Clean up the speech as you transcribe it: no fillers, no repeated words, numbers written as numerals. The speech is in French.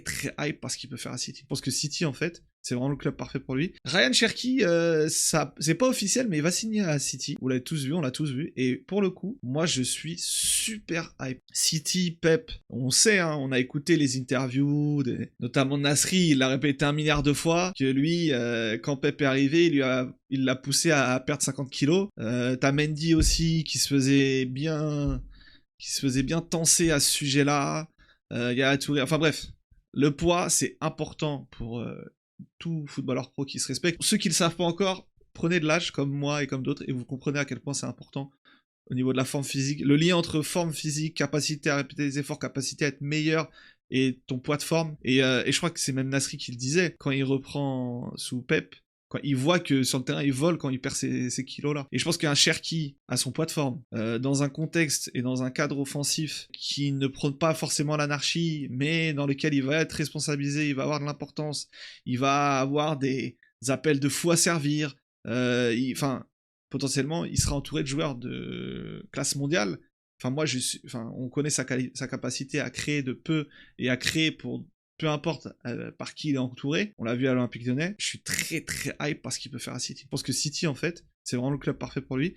très hype par ce qu'il peut faire à City. Je pense que City, en fait, c'est vraiment le club parfait pour lui. Ryan Cherki, ça, c'est pas officiel, mais il va signer à City. Vous l'avez tous vu, on l'a tous vu. Et pour le coup, moi, je suis super hype. City, Pep, on sait, hein, on a écouté les interviews, notamment Nasri, il l'a répété 1 milliard de fois, que lui, quand Pep est arrivé, il l'a poussé à perdre 50 kilos. T'as Mendy aussi, qui se faisait bien tenser à ce sujet-là. Il y a Touré, enfin bref. Le poids, c'est important pour tout footballeur pro qui se respecte. Ceux qui ne le savent pas encore, prenez de l'âge comme moi et comme d'autres et vous comprenez à quel point c'est important au niveau de la forme physique. Le lien entre forme physique, capacité à répéter les efforts, capacité à être meilleur et ton poids de forme. Et je crois que c'est même Nasri qui le disait quand il reprend sous Pep. Quand il voit que sur le terrain il vole quand il perd ces kilos-là. Et je pense qu'un Cherki a son poids de forme, dans un contexte et dans un cadre offensif qui ne prône pas forcément l'anarchie, mais dans lequel il va être responsabilisé, il va avoir de l'importance, il va avoir des appels de fou à servir, enfin, potentiellement, il sera entouré de joueurs de classe mondiale. Enfin, on connaît sa capacité à créer de peu et à créer pour peu importe par qui il est entouré. On l'a vu à l'Olympique Lyonnais. Je suis très hype par ce qu'il peut faire à City. Je pense que City, en fait, c'est vraiment le club parfait pour lui.